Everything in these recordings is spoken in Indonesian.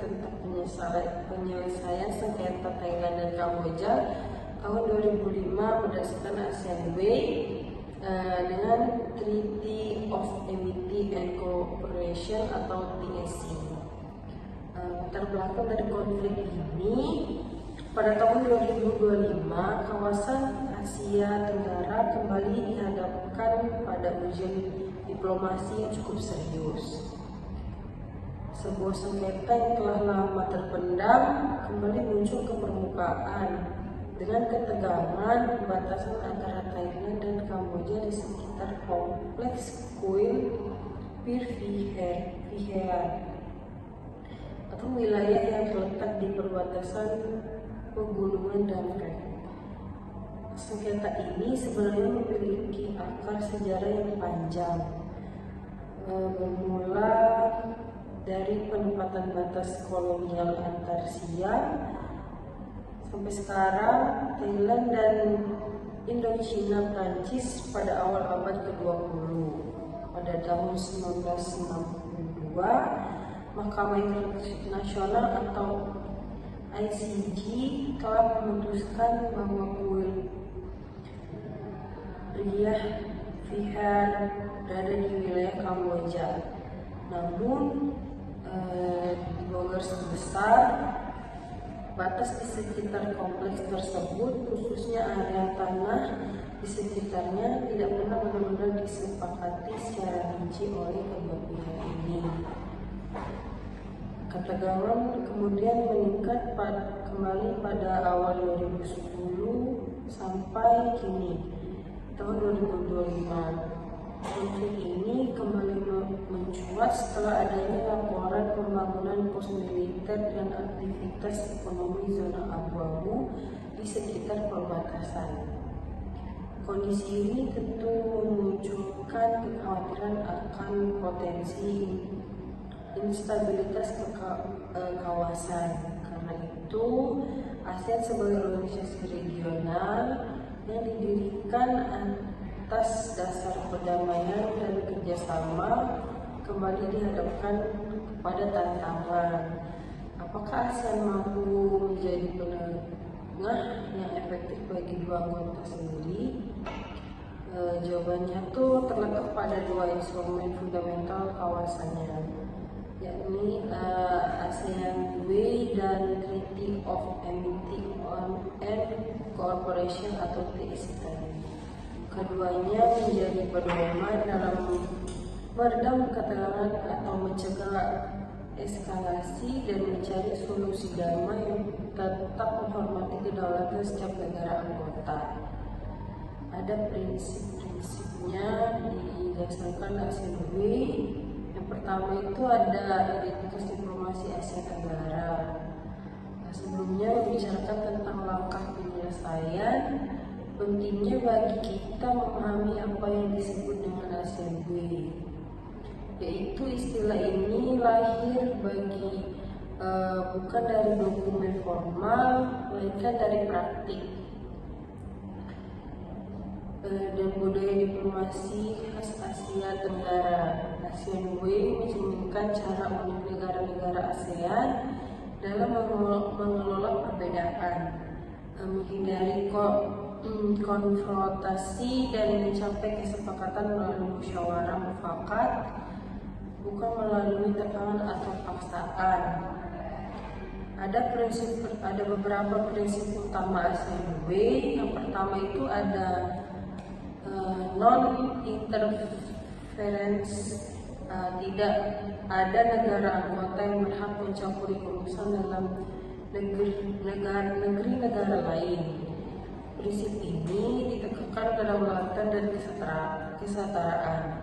tentang penyelesaian sengketa Thailand dan Kamboja tahun 2005 berdasarkan ASEAN Way dengan Treaty of Amity and Cooperation atau TAC. Latar belakang dari konflik ini, pada tahun 2025 kawasan Asia Tenggara kembali dihadapkan pada ujian diplomasi yang cukup serius. Sebuah sengketa yang telah lama terpendam kembali muncul ke permukaan dengan ketegangan perbatasan antara Thailand dan Kamboja di sekitar kompleks kuil Pir Vihear atau wilayah yang terletak di perbatasan pegunungan Danrek. Sengketa ini sebenarnya memiliki akar sejarah yang panjang, bermula dari penempatan batas kolonial antar Siam sampai sekarang Thailand dan Indochina Prancis pada awal abad ke-20. Pada tahun 1962, Mahkamah Internasional atau ICJ telah memutuskan bahwa kuil Pir Vihear berada di wilayah Kamboja. Namun di bawah garis besar, batas di sekitar kompleks tersebut, khususnya area tanah di sekitarnya, tidak pernah benar-benar disepakati secara rinci oleh kedua pihak ini. Ketegangan kemudian meningkat kembali pada awal 2010 sampai kini, tahun 2025. Konflik ini kembali mencuat setelah adanya laporan pembangunan pos militer dan aktivitas ekonomi zona abu-abu di sekitar perbatasan. Kondisi ini tentu memunculkan kekhawatiran akan potensi instabilitas kawasan. Karena itu, ASEAN sebagai organisasi regional yang didirikan atas dasar perdamaian dan kerjasama kembali dihadapkan kepada tantangan. Apakah ASEAN mampu menjadi penengah yang efektif bagi dua anggota sendiri? Jawabannya tuh terletak pada dua instrumen fundamental kawasannya, yakni ASEAN Way dan Treaty of Amity and Cooperation atau TAC tadi. Keduanya menjadi pedoman dalam meredam ketegangan atau mencegah eskalasi dan mencari solusi damai yang tetap menghormati kedaulatan setiap negara anggota. Ada prinsip-prinsipnya didasarkan ASEAN Way. Yang pertama itu ada identitas diplomasi Asia Tenggara. Sebelumnya membicarakan tentang langkah penyelesaian, pentingnya bagi kita memahami apa yang disebut dengan ASEAN Way, yaitu istilah ini lahir bukan dari dokumen formal, melainkan dari praktik dan budaya diplomasi khas Asia Tenggara. ASEAN Way mencerminkan cara unik negara-negara ASEAN dalam mengelola perbedaan, menghindari konfrontasi dan mencapai kesepakatan melalui musyawarah mufakat, bukan melalui tekanan atau paksaan. Ada beberapa prinsip utama ASEAN Way. Yang pertama itu ada non-interference. Tidak ada negara anggota yang berhak mencampuri urusan dalam negeri-negara lain. Prinsip ini ditekankan kedaulatan dan kesetaraan,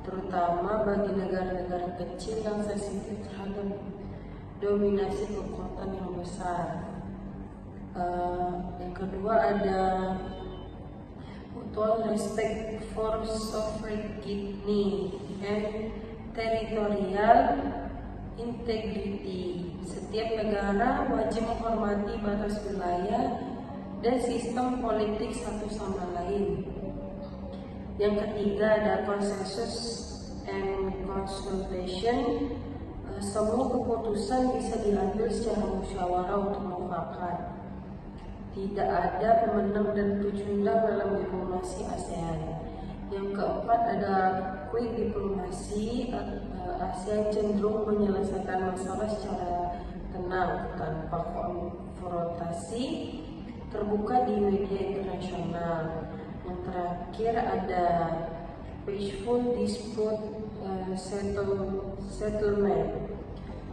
terutama bagi negara-negara kecil yang sensitif terhadap dominasi kekuatan yang besar. Yang kedua ada mutual respect for sovereignty and territorial integrity. Setiap negara wajib menghormati batas wilayah dan sistem politik satu sama lain. Yang ketiga ada consensus and consultation. semua keputusan bisa diambil secara musyawarah untuk mufakat. Tidak ada pemenang dan pecundang dalam diplomasi ASEAN. Yang keempat adalah quick diplomasi. ASEAN cenderung menyelesaikan masalah secara tenang tanpa konfrontasi, terbuka di media internasional. Yang terakhir ada peaceful dispute settlement.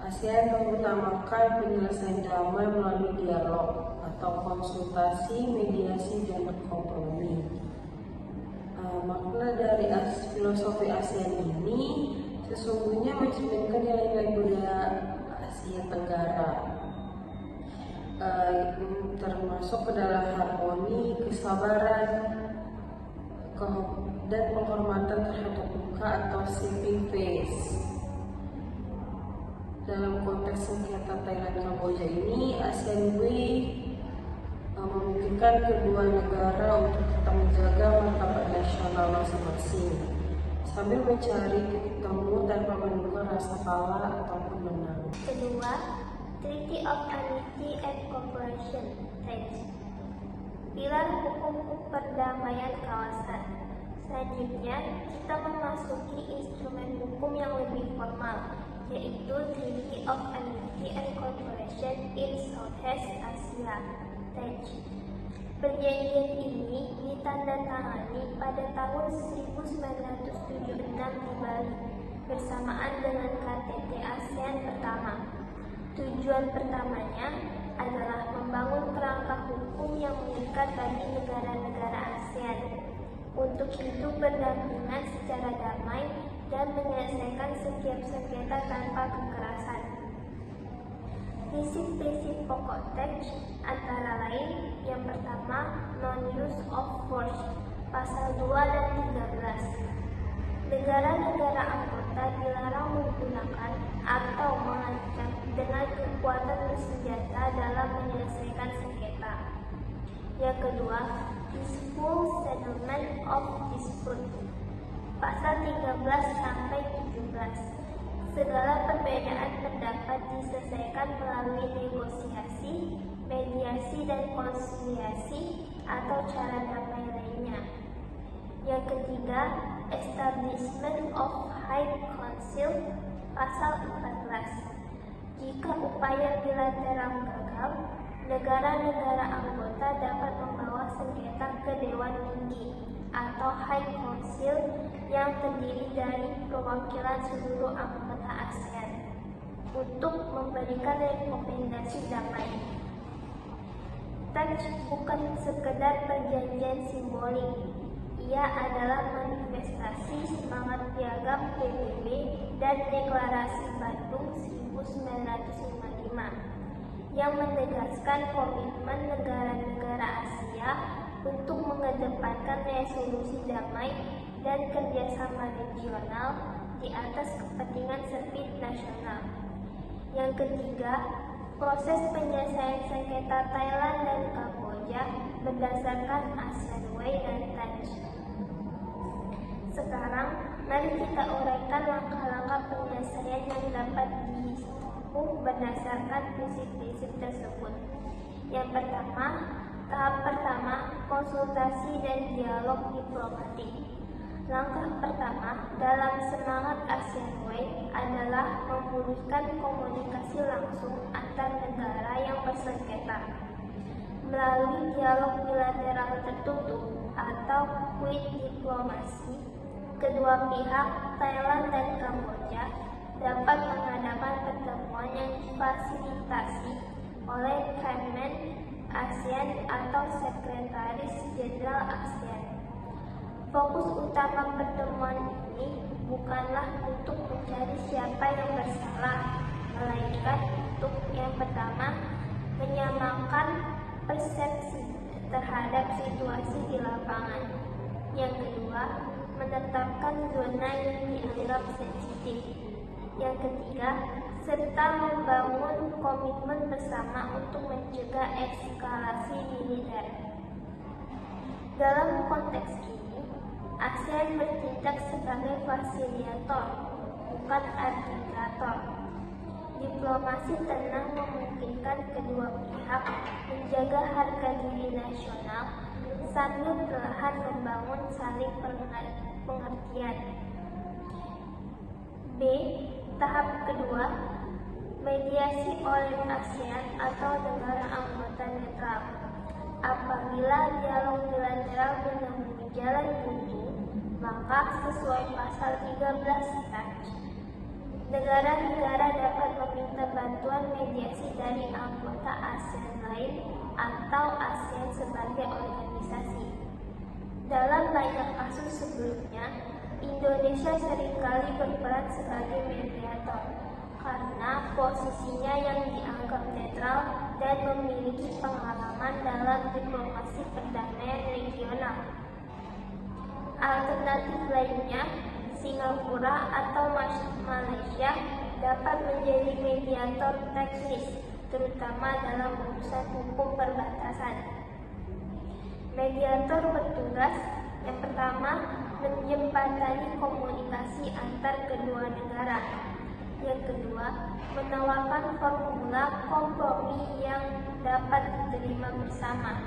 ASEAN mengutamakan penyelesaian damai melalui dialog atau konsultasi, mediasi, dan kompromi. Makna dari filosofi ASEAN ini sesungguhnya mencerminkan nilai-nilai budaya Asia Tenggara, termasuk ke dalam harmoni, kesabaran, dan penghormatan terhadap muka atau saving face. Dalam konteks sengketa Thailand Kamboja ini, ASEAN Way memungkinkan kedua negara untuk tetap menjaga martabat nasional masing-masing sambil mencari titik temu tanpa menunggu rasa kalah ataupun menang. Kedua, Treaty of Amity and Cooperation (TACE), pilar hukum perdamaian kawasan. Selanjutnya, kita memasuki instrumen hukum yang lebih formal, yaitu Treaty of Amity and Cooperation in Southeast Asia (TACE). Perjanjian ini ditandatangani pada tahun 1976 di Bali bersamaan dengan KTT ASEAN pertama. Tujuan pertamanya adalah membangun kerangka hukum yang mengikat bagi negara-negara ASEAN untuk hidup berdampingan secara damai dan menyelesaikan setiap sengketa tanpa kekerasan. Prinsip-prinsip pokok TACE antara lain yang pertama, non-use of force, pasal 2 dan 13. Negara-negara anggota dilarang menggunakan atau mengancam dengan kekuatan bersenjata dalam menyelesaikan sengketa. Yang kedua, peaceful settlement of dispute, pasal 13 sampai 17. Segala perbedaan pendapat diselesaikan melalui negosiasi, mediasi, dan konsiliasi atau cara damai lainnya. Yang ketiga, establishment of High Council, pasal 14. Jika upaya bilateral gagal, negara-negara anggota dapat membawa sengketa ke Dewan Tinggi atau High Council yang terdiri dari perwakilan seluruh anggota ASEAN untuk memberikan rekomendasi damai. TACE bukan sekedar perjanjian simbolik, ia adalah manifestasi semangat piagam PBB dan Deklarasi Bandung 1955 yang menegaskan komitmen negara-negara Asia untuk mengedepankan resolusi damai dan kerjasama regional di atas kepentingan sempit nasional. Yang ketiga, proses penyelesaian sengketa Thailand dan Kamboja berdasarkan ASEAN Way dan TACE. Sekarang, mari kita uraikan langkah-langkah penyelesaian yang dapat ditempuh berdasarkan prinsip-prinsip tersebut. Yang pertama, tahap pertama, konsultasi dan dialog diplomatik. Langkah pertama dalam semangat ASEAN Way adalah memulihkan komunikasi langsung antar negara yang bersengketa. Melalui dialog bilateral tertutup atau quick diplomasi, kedua pihak, Thailand dan Kamboja, dapat mengadakan pertemuan yang difasilitasi oleh Khamen ASEAN atau Sekretaris Jenderal ASEAN. Fokus utama pertemuan ini bukanlah untuk mencari siapa yang bersalah, melainkan untuk yang pertama, menyamakan persepsi terhadap situasi di lapangan. Yang kedua, menetapkan zona yang dianggap sensitif. Yang ketiga, serta membangun komitmen bersama untuk mencegah eskalasi militer. Dalam konteks ini, ASEAN bertindak sebagai fasilitator, bukan arbitrator. Diplomasi tenang memungkinkan kedua pihak menjaga harga diri nasional sambil perlahan membangun saling pengertian. B. Tahap kedua, mediasi oleh ASEAN atau negara anggota netral. Apabila dialog bilateral menemui jalan buntu, maka sesuai pasal 13 TAC, negara-negara dapat meminta bantuan mediasi dari anggota ASEAN lain atau ASEAN sebagai organisasi. Dalam banyak kasus sebelumnya, Indonesia seringkali berperan sebagai mediator karena posisinya yang dianggap netral dan memiliki pengalaman dalam diplomasi perdamaian regional. Alternatif lainnya, Singapura atau Malaysia dapat menjadi mediator teknis, terutama dalam urusan hukum perbatasan. Mediator bertugas yang pertama, menjembatani komunikasi antar kedua negara. Yang kedua, menawarkan formula kompromi yang dapat diterima bersama.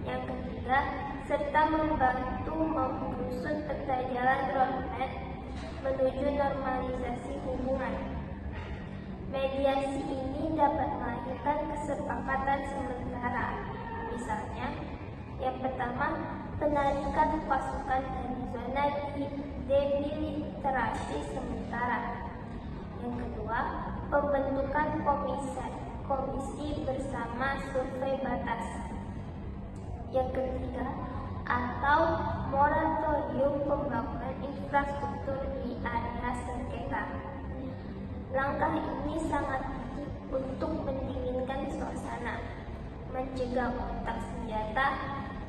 Yang ketiga, serta membantu menyusun peta jalan roadmap menuju normalisasi hubungan. Mediasi ini dapat melahirkan kesepakatan sementara. Misalnya, yang pertama, penarikan pasukan dari zona demilitarisasi sementara. Yang kedua, pembentukan komisi bersama survei batas. Yang ketiga, atau moratorium pembangunan infrastruktur di area sengketa. Langkah ini sangat penting untuk mendinginkan suasana, mencegah kontak senjata,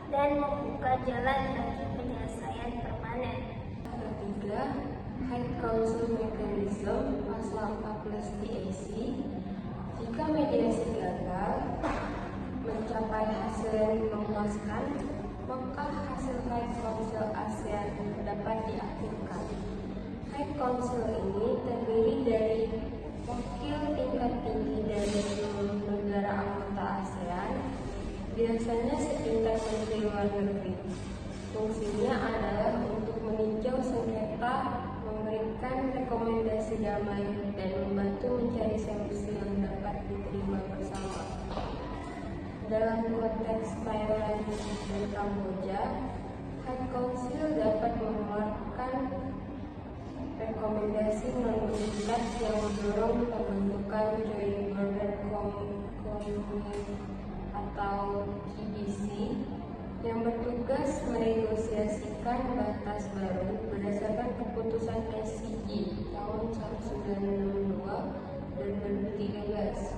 dan membuka jalan bagi penyelesaian permanen. Ketiga, High Council Mechanism pasal 14 TAC. Jika mediasi gagal mencapai hasil yang memuaskan, maka hasil High Council ASEAN dapat diaktifkan. High Council ini terdiri dari wakil tingkat tinggi dari seluruh negara anggota ASEAN, biasanya setingkat menteri luar negeri. Fungsinya adalah untuk meninjau sengketa, memberikan rekomendasi damai, dan membantu mencari solusi yang dapat diterima bersama. Dalam konteks Thailand dan Kamboja, High Council dapat mengeluarkan rekomendasi non-terikat yang mendorong pembentukan Joint Border Committee atau GBC yang bertugas menegosiasikan batas baru berdasarkan keputusan SCG tahun 1962 dan 2013,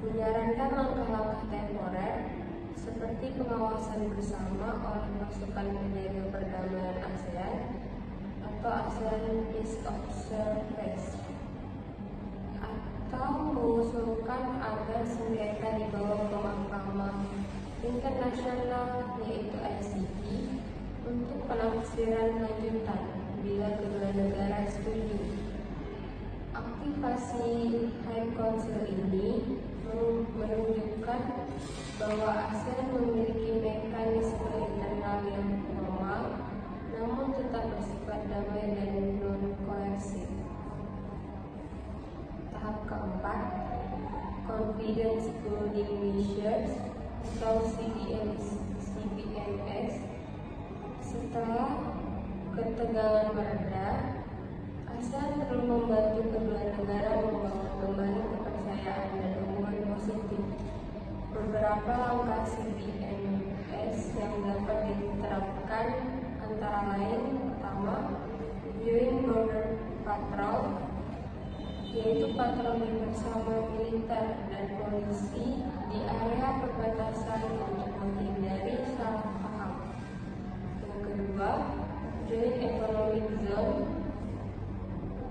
menyarankan langkah-langkah temporer seperti pengawasan bersama oleh pasukan penjaga perdamaian ASEAN atau ASEAN Peace Observers, atau mengusulkan agar sengketa dibawa ke mahkamah tingkat nasional yaitu ICJ untuk penafsiran lanjutan bila kedua negara setuju. Aktivasi High Council ini menunjukkan bahwa ASEAN memiliki mekanisme internal yang formal namun tetap bersifat damai dan non-koersif. Tahap keempat, Confidence Building Measures atau CBMS. Setelah ketegangan mereda, ASEAN perlu membantu kedua negara membangun kembali kepercayaan dan hubungan positif. Beberapa langkah CBMS yang dapat diterapkan antara lain: pertama, Joint Border Patrol, yaitu patroli bersama militer dan polisi di area perbatasan untuk menghindari salah paham. Yang kedua, Joint Economic Zone,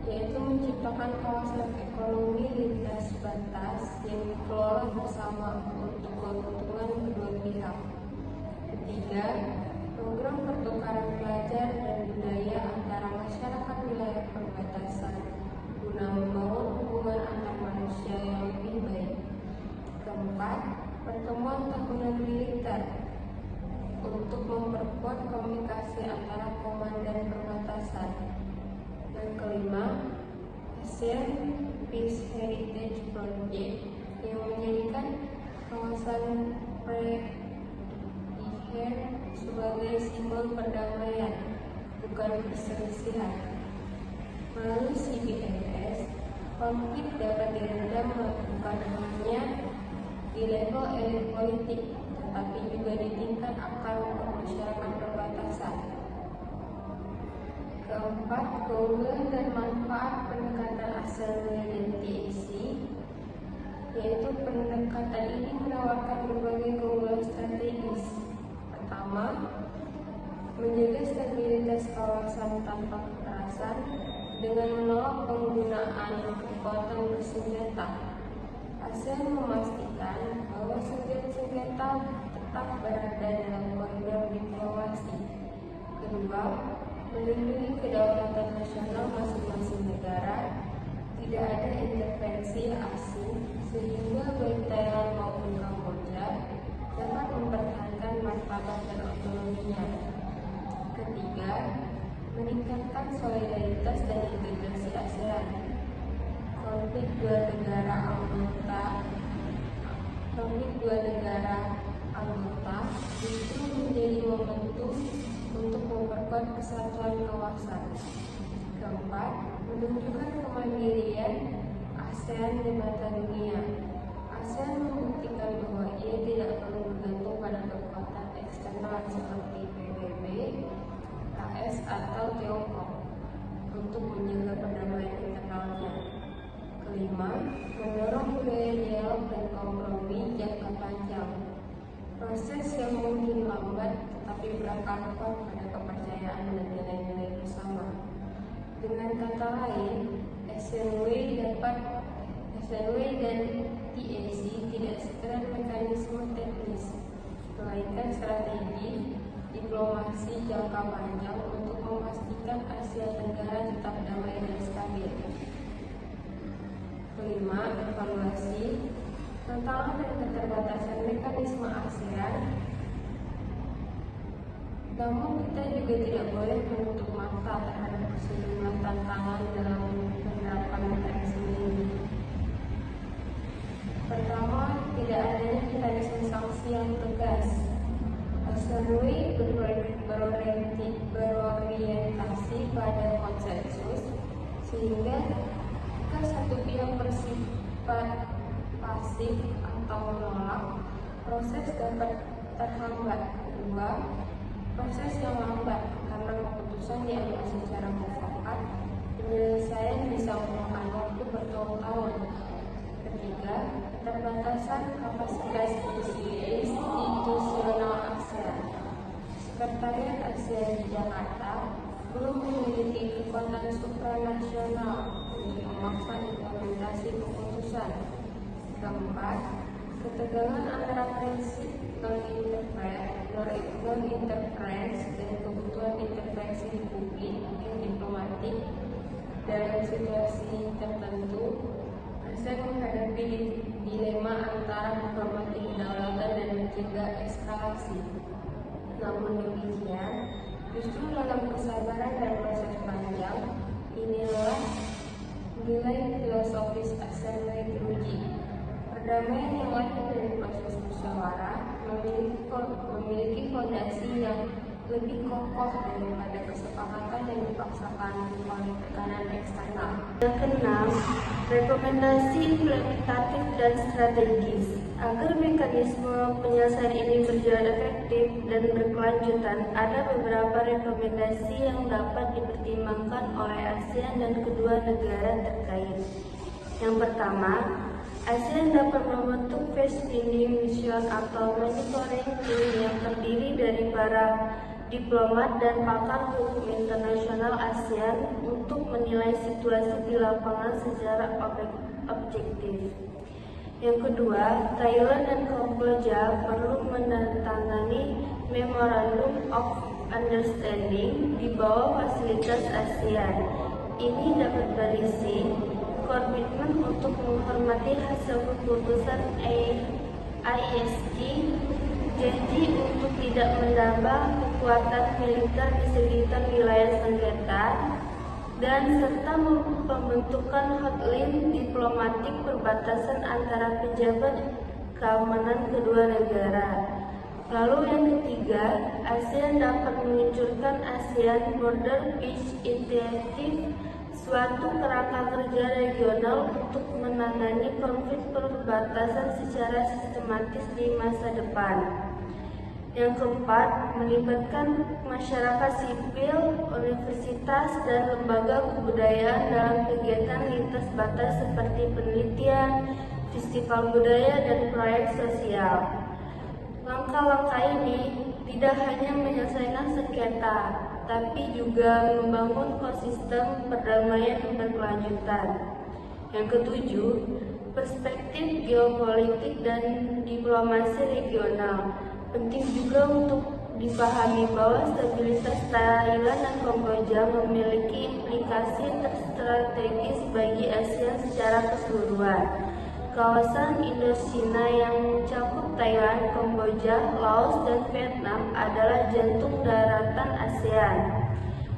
yaitu menciptakan kawasan ekonomi lintas batas yang dikelola bersama untuk keuntungan kedua pihak. Ketiga, program pertukaran pelajar dan budaya antara masyarakat wilayah perbatasan guna membangun hubungan antar manusia yang lebih baik. Keempat, pertemuan tahunan militer untuk memperkuat komunikasi antara komandan perbatasan. Yang kelima, ASEAN Peace Heritage Project yang menjadikan kawasan Pre-Iher sebagai simbol perdamaian, bukan perselisihan. Melalui CBMS, konflik dapat diredam bukan hanya di level elit politik, tetapi juga di tingkat akar masyarakat perbatasan. Keempat, keunggulan dan manfaat pendekatan ASEAN dan TAC, yaitu pendekatan ini menawarkan berbagai keunggulan strategis. Pertama, menjaga stabilitas kawasan tanpa kekerasan dengan menolak penggunaan kekuatan bersenjata. ASEAN memastikan bahwa senjata tetap berada dalam koridor diplomasi. Kedua, melindungi kedaulatan nasional masing-masing negara, tidak ada intervensi asing sehingga baik Thailand maupun Kamboja dapat mempertahankan martabat dan otonominya. Ketiga, meningkatkan solidaritas dan integrasi ASEAN. Konflik dua negara anggota justru menjadi momentum untuk memperkuat kesatuan kawasan. Keempat, menunjukkan kemandirian ASEAN di mata dunia. ASEAN membuktikan bahwa ia tidak perlu bergantung pada kekuatan eksternal seperti PBB, AS atau Tiongkok untuk menjaga perdamaian internalnya. Kelima, mendorong budaya dialog dan kompromi jangka panjang. Proses yang mungkin lambat tetapi berakar kuat pada kepercayaan dan nilai-nilai bersama. Dengan kata lain, ASEAN dan TAC tidak sekedar mekanisme teknis, melainkan strategi diplomasi jangka panjang untuk memastikan Asia Tenggara tetap damai dan stabil. Kelima, evaluasi tantangan dan keterbatasan mekanisme ASEAN. Namun kita juga tidak boleh menutup mata terhadap sejumlah tantangan dalam penerapan mekanisme ini. Pertama, tidak adanya mekanisme sanksi yang tegas. ASEAN berorientasi pada konsensus, sehingga jika satu pihak bersifat pasif atau menolak, proses dapat terhambat. Kedua, proses yang lambat karena keputusan diambil secara mufakat, penyelesaian bisa memakan waktu bertahun-tahun. Ketiga, keterbatasan kapasitas institusional ASEAN. Sekretariat ASEAN di Jakarta belum memiliki kekuatan supranasional untuk memaksa implementasi keputusan. Keempat, ketegangan antara prinsip non-interference dan kebutuhan intervensi publik yang diplomatik dalam situasi tertentu. ASEAN menghadapi dilema antara menghormati kedaulatan dan mencegah eskalasi. Namun demikian, justru dalam kesabaran dan proses panjang, inilah nilai filosofis ASEAN teruji. Perdamaian yang lahir dari proses musyawarah memiliki fondasi yang lebih kokoh daripada kesepakatan yang dipaksakan oleh tekanan eksternal. Yang keenam, rekomendasi implementatif dan strategis. Agar mekanisme penyelesaian ini berjalan efektif dan berkelanjutan, ada beberapa rekomendasi yang dapat dipertimbangkan oleh ASEAN dan kedua negara terkait. Yang pertama, ASEAN dapat membentuk peacekeeping mission atau monitoring team yang terdiri dari para diplomat dan pakar hukum internasional ASEAN untuk menilai situasi di lapangan secara objektif. Yang kedua, Thailand dan Kamboja perlu menandatangani Memorandum of Understanding di bawah fasilitas ASEAN. Ini dapat berisi berkomitmen untuk menghormati hasil keputusan ISG, janji untuk tidak menambah kekuatan militer di sekitar wilayah sengketa, dan serta pembentukan hotline diplomatik perbatasan antara pejabat keamanan kedua negara. Lalu yang ketiga, ASEAN dapat meluncurkan ASEAN Border Peace Initiative, suatu kerangka kerja regional untuk menangani konflik perbatasan secara sistematis di masa depan. Yang keempat, melibatkan masyarakat sipil, universitas, dan lembaga kebudayaan dalam kegiatan lintas batas seperti penelitian, festival budaya, dan proyek sosial. Langkah-langkah ini tidak hanya menyelesaikan sengketa, tapi juga membangun ekosistem perdamaian yang berkelanjutan. Yang ketujuh, perspektif geopolitik dan diplomasi regional. Penting juga untuk dipahami bahwa stabilitas Thailand dan Kamboja memiliki implikasi strategis bagi ASEAN secara keseluruhan. Kawasan Indo-Cina yang mencakup Thailand, Kamboja, Laos, dan Vietnam adalah jantung daratan ASEAN.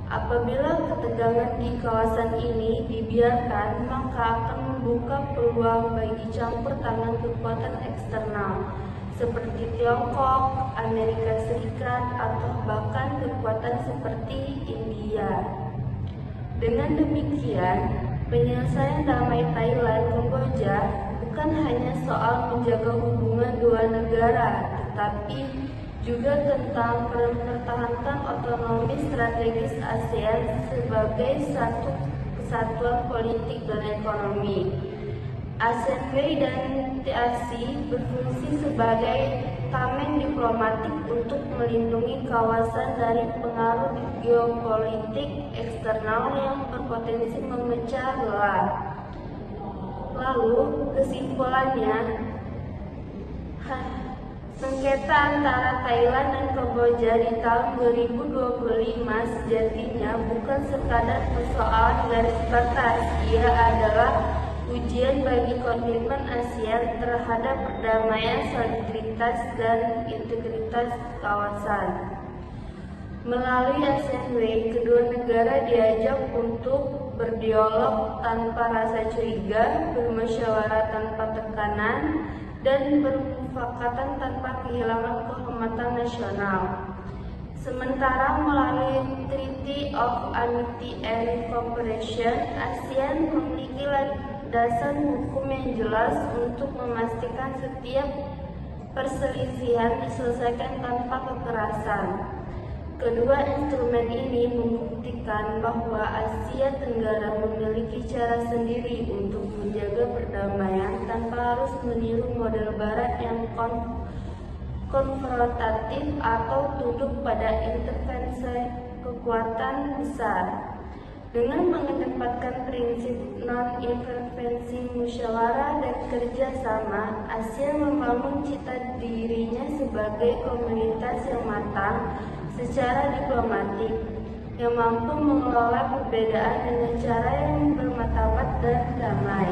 Apabila ketegangan di kawasan ini dibiarkan, maka akan membuka peluang bagi campur tangan kekuatan eksternal seperti Tiongkok, Amerika Serikat, atau bahkan kekuatan seperti India. Dengan demikian, penyelesaian damai Thailand-Kamboja bukan hanya soal menjaga hubungan dua negara, tetapi juga tentang mempertahankan otonomi strategis ASEAN sebagai satu kesatuan politik dan ekonomi. ASEAN dan TRC berfungsi sebagai tameng diplomatik untuk melindungi kawasan dari pengaruh geopolitik eksternal yang berpotensi memecah belah. Lalu, kesimpulannya, sengketa antara Thailand dan Kamboja di tahun 2025 sejatinya bukan sekadar persoalan garis batas. Ia adalah ujian bagi komitmen ASEAN terhadap perdamaian, solidaritas, dan integritas kawasan. Melalui ASEAN Way, kedua negara diajak untuk berdialog tanpa rasa curiga, bermusyawarah tanpa tekanan, dan bermufakatan tanpa kehilangan kehormatan nasional. Sementara melalui Treaty of Amity and Cooperation, ASEAN memiliki landasan hukum yang jelas untuk memastikan setiap perselisihan diselesaikan tanpa kekerasan. Kedua instrumen ini membuktikan bahwa Asia Tenggara memiliki cara sendiri untuk menjaga perdamaian tanpa harus meniru model Barat yang konfrontatif atau tunduk pada intervensi kekuatan besar. Dengan mengedepankan prinsip non-intervensi, musyawarah, dan kerjasama, Asia membangun cita dirinya sebagai komunitas yang matang secara diplomatik, yang mampu mengelola perbedaan dengan cara yang bermartabat dan damai.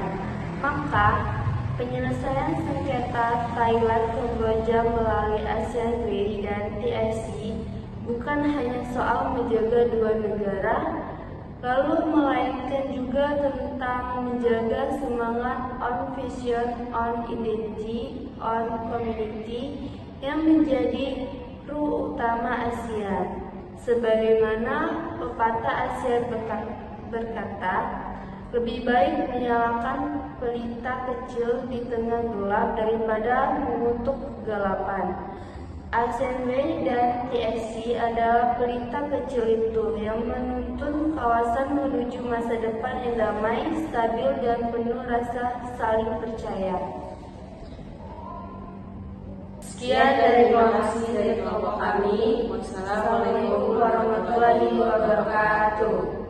Maka, penyelesaian sengketa Thailand-Kamboja melalui ASEAN Way dan TIC bukan hanya soal menjaga dua negara, lalu melainkan juga tentang menjaga semangat on vision, on identity, on community yang menjadi ruh utama ASEAN. Sebagaimana pepatah ASEAN berkata, lebih baik menyalakan pelita kecil di tengah gelap daripada mengutuk kegelapan. ASEAN Way dan TSC adalah pelita kecil itu yang menuntun kawasan menuju masa depan yang damai, stabil, dan penuh rasa saling percaya. Sekian dari informasi dari kelompok kami. Wassalamualaikum warahmatullahi wabarakatuh.